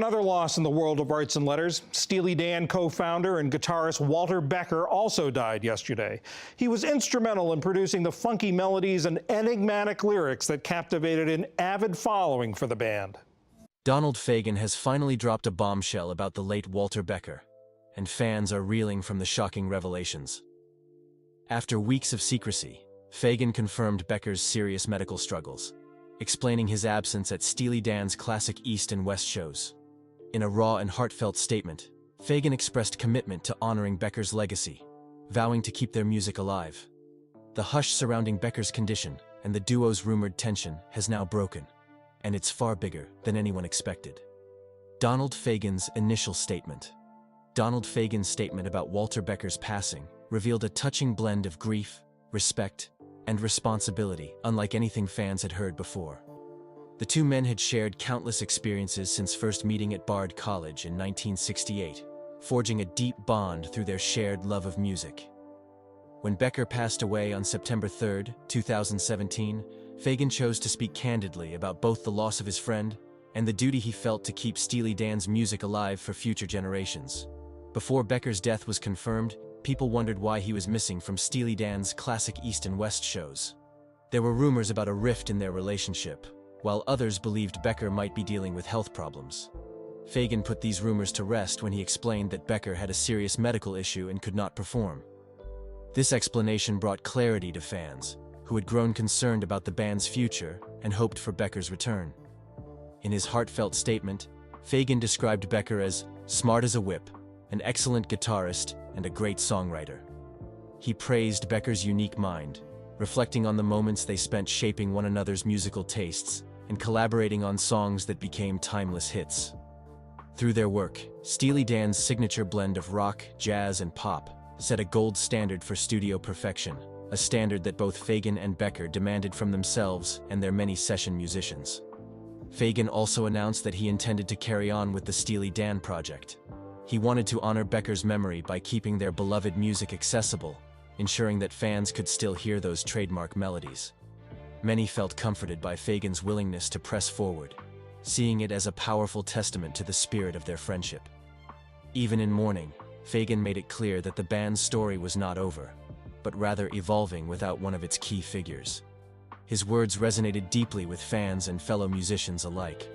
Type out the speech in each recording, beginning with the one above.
another loss in the world of arts and letters. Steely Dan co-founder and guitarist Walter Becker also died yesterday. He was instrumental in producing the funky melodies and enigmatic lyrics that captivated an avid following for the band. Donald Fagen has finally dropped a bombshell about the late Walter Becker, and fans are reeling from the shocking revelations. After weeks of secrecy, Fagen confirmed Becker's serious medical struggles, explaining his absence at Steely Dan's classic East and West shows. In a raw and heartfelt statement, Fagen expressed commitment to honoring Becker's legacy, vowing to keep their music alive. The hush surrounding Becker's condition and the duo's rumored tension has now broken, and it's far bigger than anyone expected. Donald Fagen's initial statement. Donald Fagen's statement about Walter Becker's passing revealed a touching blend of grief, respect, and responsibility, unlike anything fans had heard before. The two men had shared countless experiences since first meeting at Bard College in 1968, forging a deep bond through their shared love of music. When Becker passed away on September 3, 2017, Fagen chose to speak candidly about both the loss of his friend and the duty he felt to keep Steely Dan's music alive for future generations. Before Becker's death was confirmed, people wondered why he was missing from Steely Dan's classic East and West shows. There were rumors about a rift in their relationship, while others believed Becker might be dealing with health problems. Fagen put these rumors to rest when he explained that Becker had a serious medical issue and could not perform. This explanation brought clarity to fans, who had grown concerned about the band's future and hoped for Becker's return. In his heartfelt statement, Fagen described Becker as smart as a whip, an excellent guitarist, and a great songwriter. He praised Becker's unique mind, reflecting on the moments they spent shaping one another's musical tastes and collaborating on songs that became timeless hits. Through their work, Steely Dan's signature blend of rock, jazz, and pop set a gold standard for studio perfection, a standard that both Fagen and Becker demanded from themselves and their many session musicians. Fagen also announced that he intended to carry on with the Steely Dan project. He wanted to honor Becker's memory by keeping their beloved music accessible, ensuring that fans could still hear those trademark melodies. Many felt comforted by Fagen's willingness to press forward, seeing it as a powerful testament to the spirit of their friendship. Even in mourning, Fagen made it clear that the band's story was not over, but rather evolving without one of its key figures. His words resonated deeply with fans and fellow musicians alike.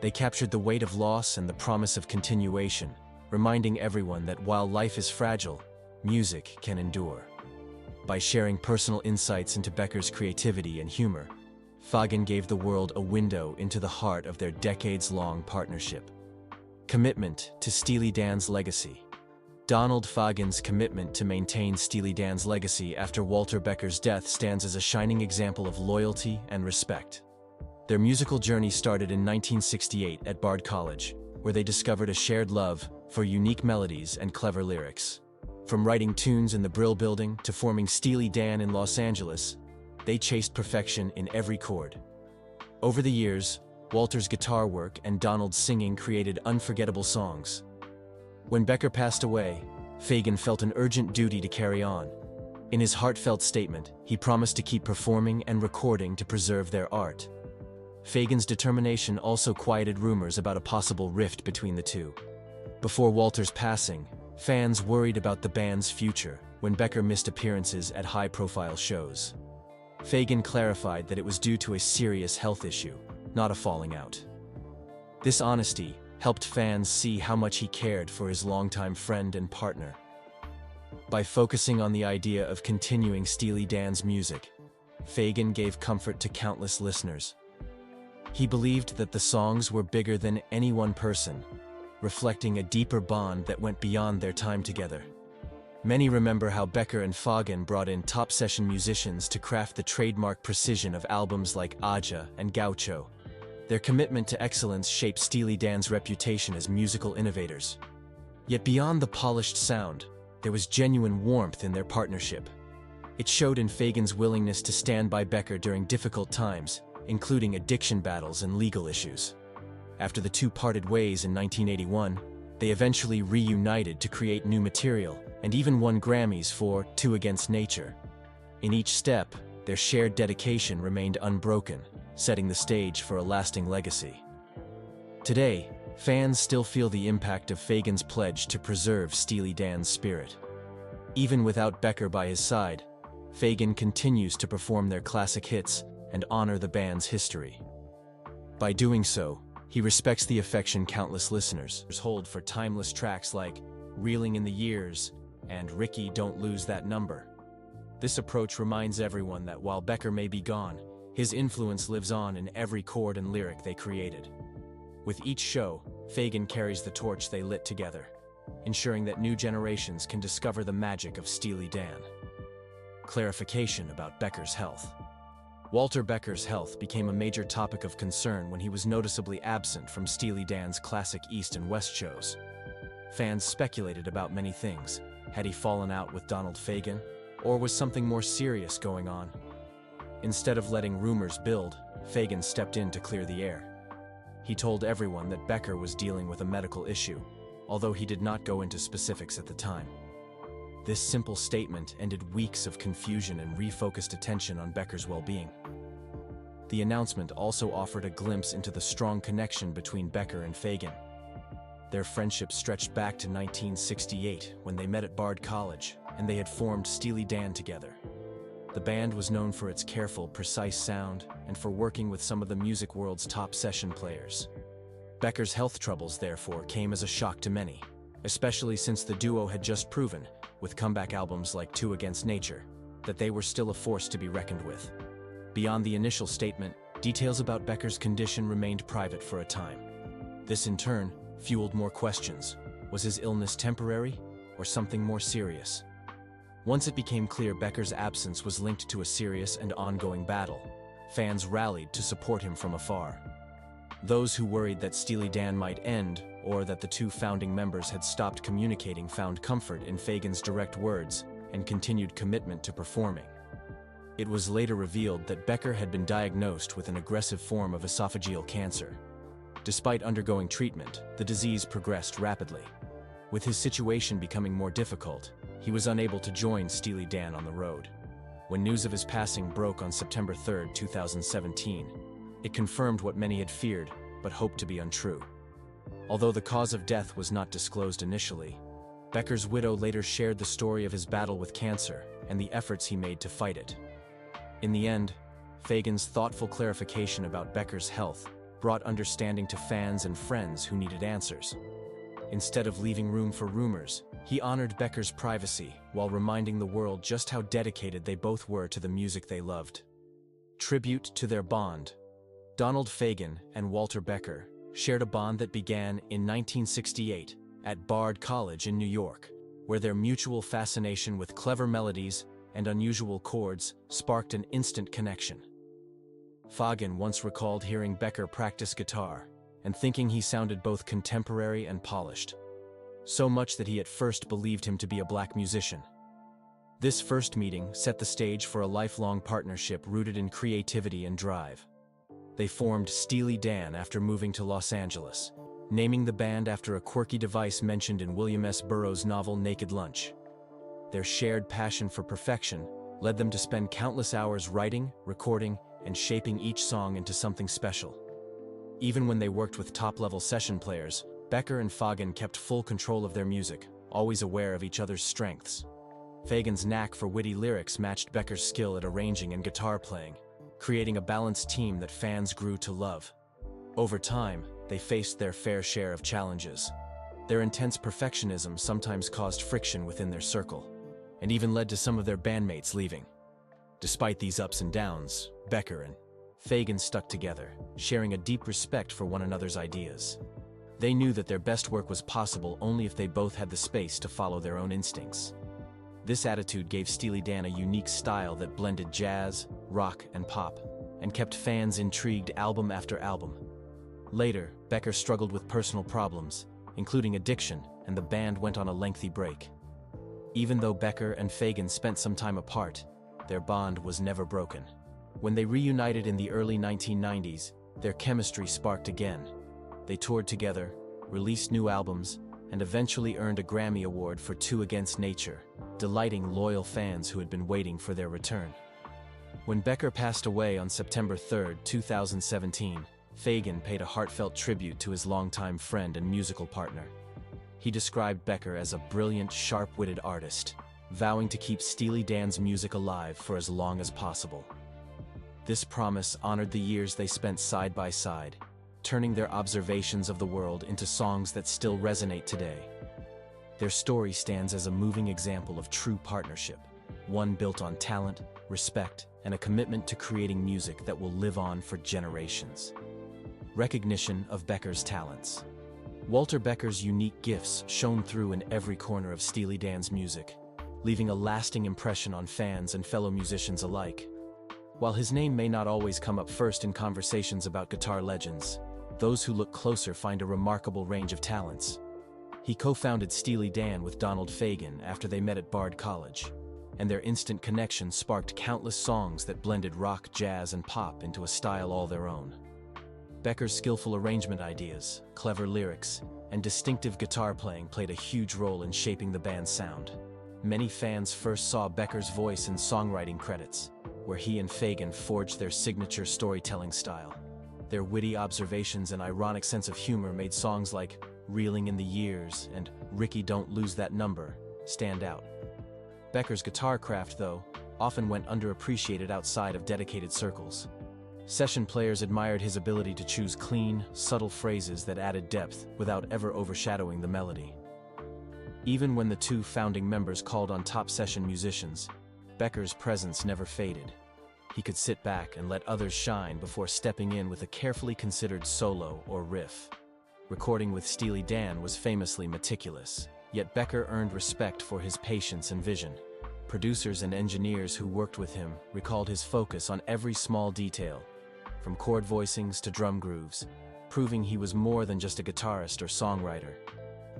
They captured the weight of loss and the promise of continuation, reminding everyone that while life is fragile, music can endure. By sharing personal insights into Becker's creativity and humor, Fagen gave the world a window into the heart of their decades-long partnership. Commitment to Steely Dan's legacy. Donald Fagen's commitment to maintain Steely Dan's legacy after Walter Becker's death stands as a shining example of loyalty and respect. Their musical journey started in 1968 at Bard College, where they discovered a shared love for unique melodies and clever lyrics. From writing tunes in the Brill Building to forming Steely Dan in Los Angeles, they chased perfection in every chord. Over the years, Walter's guitar work and Donald's singing created unforgettable songs. When Becker passed away, Fagen felt an urgent duty to carry on. In his heartfelt statement, he promised to keep performing and recording to preserve their art. Fagen's determination also quieted rumors about a possible rift between the two. Before Walter's passing, fans worried about the band's future when Becker missed appearances at high-profile shows. Fagen clarified that it was due to a serious health issue, not a falling out. This honesty helped fans see how much he cared for his longtime friend and partner. By focusing on the idea of continuing Steely Dan's music, Fagen gave comfort to countless listeners. He believed that the songs were bigger than any one person, reflecting a deeper bond that went beyond their time together. Many remember how Becker and Fagen brought in top session musicians to craft the trademark precision of albums like Aja and Gaucho. Their commitment to excellence shaped Steely Dan's reputation as musical innovators. Yet beyond the polished sound, there was genuine warmth in their partnership. It showed in Fagen's willingness to stand by Becker during difficult times, including addiction battles and legal issues. After the two parted ways in 1981, they eventually reunited to create new material and even won Grammys for Two Against Nature. In each step, their shared dedication remained unbroken, setting the stage for a lasting legacy. Today, fans still feel the impact of Fagen's pledge to preserve Steely Dan's spirit. Even without Becker by his side, Fagen continues to perform their classic hits and honor the band's history. By doing so, he respects the affection countless listeners hold for timeless tracks like Reeling in the Years and Ricky, Don't Lose That Number. This approach reminds everyone that while Becker may be gone, his influence lives on in every chord and lyric they created. With each show, Fagen carries the torch they lit together, ensuring that new generations can discover the magic of Steely Dan. Clarification about Becker's health. Walter Becker's health became a major topic of concern when he was noticeably absent from Steely Dan's classic East and West shows. Fans speculated about many things. Had he fallen out with Donald Fagen? Or was something more serious going on? Instead of letting rumors build, Fagen stepped in to clear the air. He told everyone that Becker was dealing with a medical issue, although he did not go into specifics at the time. This simple statement ended weeks of confusion and refocused attention on Becker's well-being. The announcement also offered a glimpse into the strong connection between Becker and Fagen. Their friendship stretched back to 1968 when they met at Bard College, and they had formed Steely Dan together. The band was known for its careful, precise sound and for working with some of the music world's top session players. Becker's health troubles, therefore, came as a shock to many, especially since the duo had just proven, with comeback albums like Two Against Nature, that they were still a force to be reckoned with. Beyond the initial statement, details about Becker's condition remained private for a time. This, in turn, fueled more questions. Was his illness temporary, or something more serious? Once it became clear Becker's absence was linked to a serious and ongoing battle, fans rallied to support him from afar. Those who worried that Steely Dan might end, or that the two founding members had stopped communicating, found comfort in Fagen's direct words and continued commitment to performing. It was later revealed that Becker had been diagnosed with an aggressive form of esophageal cancer. Despite undergoing treatment, the disease progressed rapidly. With his situation becoming more difficult, he was unable to join Steely Dan on the road. When news of his passing broke on September 3, 2017, it confirmed what many had feared but hoped to be untrue. Although the cause of death was not disclosed initially, Becker's widow later shared the story of his battle with cancer and the efforts he made to fight it. In the end, Fagen's thoughtful clarification about Becker's health brought understanding to fans and friends who needed answers. Instead of leaving room for rumors, he honored Becker's privacy while reminding the world just how dedicated they both were to the music they loved. Tribute to their bond. Donald Fagen and Walter Becker shared a bond that began in 1968 at Bard College in New York, where their mutual fascination with clever melodies and unusual chords sparked an instant connection. Fagen once recalled hearing Becker practice guitar and thinking he sounded both contemporary and polished, so much that he at first believed him to be a black musician. This first meeting set the stage for a lifelong partnership rooted in creativity and drive. They formed Steely Dan after moving to Los Angeles, naming the band after a quirky device mentioned in William S. Burroughs' novel Naked Lunch. Their shared passion for perfection led them to spend countless hours writing, recording, and shaping each song into something special. Even when they worked with top-level session players, Becker and Fagen kept full control of their music, always aware of each other's strengths. Fagen's knack for witty lyrics matched Becker's skill at arranging and guitar playing, creating a balanced team that fans grew to love. Over time, they faced their fair share of challenges. Their intense perfectionism sometimes caused friction within their circle, and even led to some of their bandmates leaving. Despite these ups and downs, Becker and Fagen stuck together, sharing a deep respect for one another's ideas. They knew that their best work was possible only if they both had the space to follow their own instincts. This attitude gave Steely Dan a unique style that blended jazz, rock, and pop, and kept fans intrigued album after album. Later, Becker struggled with personal problems, including addiction, and the band went on a lengthy break. Even though Becker and Fagen spent some time apart, their bond was never broken. When they reunited in the early 1990s, their chemistry sparked again. They toured together, released new albums, and eventually earned a Grammy Award for Two Against Nature, delighting loyal fans who had been waiting for their return. When Becker passed away on September 3, 2017, Fagen paid a heartfelt tribute to his longtime friend and musical partner. He described Becker as a brilliant, sharp-witted artist, vowing to keep Steely Dan's music alive for as long as possible. This promise honored the years they spent side by side, turning their observations of the world into songs that still resonate today. Their story stands as a moving example of true partnership, one built on talent, respect, and a commitment to creating music that will live on for generations. Recognition of Becker's talents. Walter Becker's unique gifts shone through in every corner of Steely Dan's music, leaving a lasting impression on fans and fellow musicians alike. While his name may not always come up first in conversations about guitar legends, those who look closer find a remarkable range of talents. He co-founded Steely Dan with Donald Fagen after they met at Bard College, and their instant connection sparked countless songs that blended rock, jazz, and pop into a style all their own. Becker's skillful arrangement ideas, clever lyrics, and distinctive guitar playing played a huge role in shaping the band's sound. Many fans first saw Becker's voice in songwriting credits, where he and Fagen forged their signature storytelling style. Their witty observations and ironic sense of humor made songs like Reeling in the Years and Ricky Don't Lose That Number stand out. Becker's guitar craft, though, often went underappreciated outside of dedicated circles. Session players admired his ability to choose clean, subtle phrases that added depth without ever overshadowing the melody. Even when the two founding members called on top session musicians, Becker's presence never faded. He could sit back and let others shine before stepping in with a carefully considered solo or riff. Recording with Steely Dan was famously meticulous, yet Becker earned respect for his patience and vision. Producers and engineers who worked with him recalled his focus on every small detail, from chord voicings to drum grooves, proving he was more than just a guitarist or songwriter.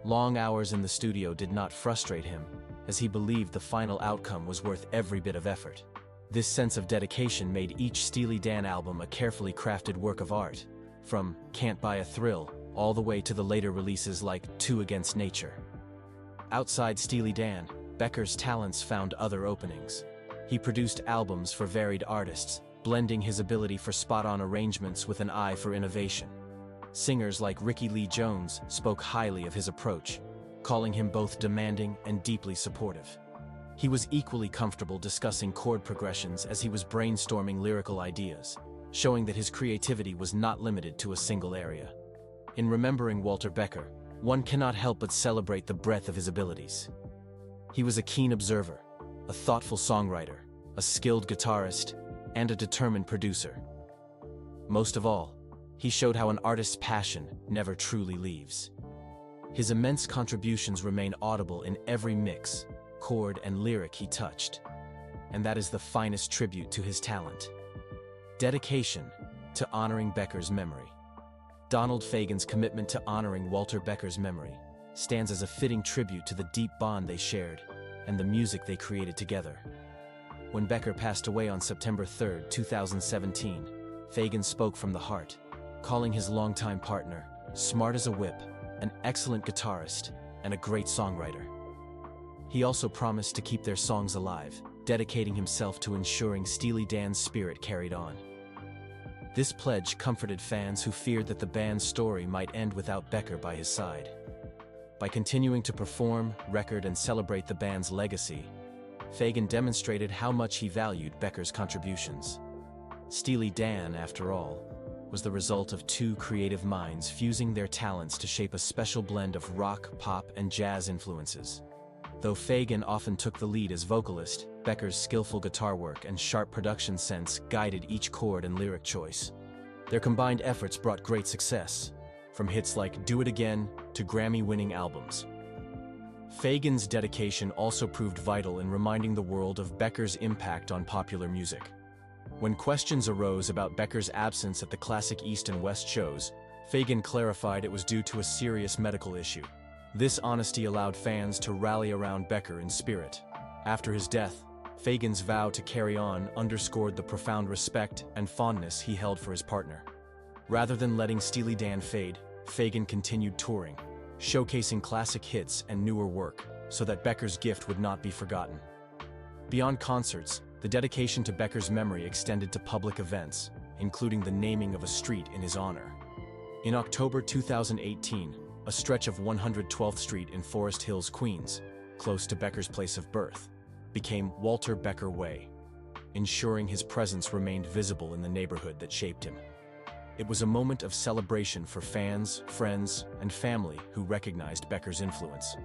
Long hours in the studio did not frustrate him, as he believed the final outcome was worth every bit of effort. This sense of dedication made each Steely Dan album a carefully crafted work of art, from Can't Buy a Thrill all the way to the later releases like Two Against Nature. Outside Steely Dan, Becker's talents found other openings. He produced albums for varied artists, blending his ability for spot-on arrangements with an eye for innovation. Singers like Ricky Lee Jones spoke highly of his approach, calling him both demanding and deeply supportive. He was equally comfortable discussing chord progressions as he was brainstorming lyrical ideas, showing that his creativity was not limited to a single area. In remembering Walter Becker, one cannot help but celebrate the breadth of his abilities. He was a keen observer, a thoughtful songwriter, a skilled guitarist, and a determined producer. Most of all, he showed how an artist's passion never truly leaves. His immense contributions remain audible in every mix, chord, and lyric he touched, and that is the finest tribute to his talent. Dedication to honoring Becker's memory. Donald Fagen's commitment to honoring Walter Becker's memory stands as a fitting tribute to the deep bond they shared and the music they created together. When Becker passed away on September 3, 2017, Fagen spoke from the heart, calling his longtime partner smart as a whip, an excellent guitarist, and a great songwriter. He also promised to keep their songs alive, dedicating himself to ensuring Steely Dan's spirit carried on. This pledge comforted fans who feared that the band's story might end without Becker by his side. By continuing to perform, record, and celebrate the band's legacy, Fagen demonstrated how much he valued Becker's contributions. Steely Dan, after all, was the result of two creative minds fusing their talents to shape a special blend of rock, pop, and jazz influences. Though Fagen often took the lead as vocalist, Becker's skillful guitar work and sharp production sense guided each chord and lyric choice. Their combined efforts brought great success, from hits like Do It Again to Grammy-winning albums. Fagen's dedication also proved vital in reminding the world of Becker's impact on popular music. When questions arose about Becker's absence at the classic East and West shows, Fagen clarified it was due to a serious medical issue. This honesty allowed fans to rally around Becker in spirit. After his death, Fagen's vow to carry on underscored the profound respect and fondness he held for his partner. Rather than letting Steely Dan fade, Fagen continued touring, showcasing classic hits and newer work so that Becker's gift would not be forgotten. Beyond concerts, the dedication to Becker's memory extended to public events, including the naming of a street in his honor. In October 2018, a stretch of 112th Street in Forest Hills, Queens, close to Becker's place of birth, became Walter Becker Way, ensuring his presence remained visible in the neighborhood that shaped him. It was a moment of celebration for fans, friends, and family who recognized Becker's influence.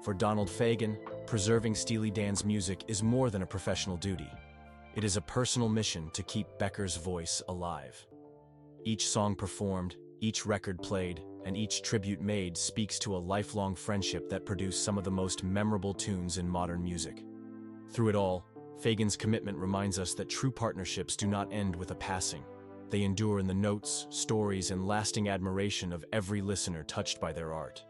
For Donald Fagen, preserving Steely Dan's music is more than a professional duty. It is a personal mission to keep Becker's voice alive. Each song performed, each record played, and each tribute made speaks to a lifelong friendship that produced some of the most memorable tunes in modern music. Through it all, Fagen's commitment reminds us that true partnerships do not end with a passing. They endure in the notes, stories, and lasting admiration of every listener touched by their art.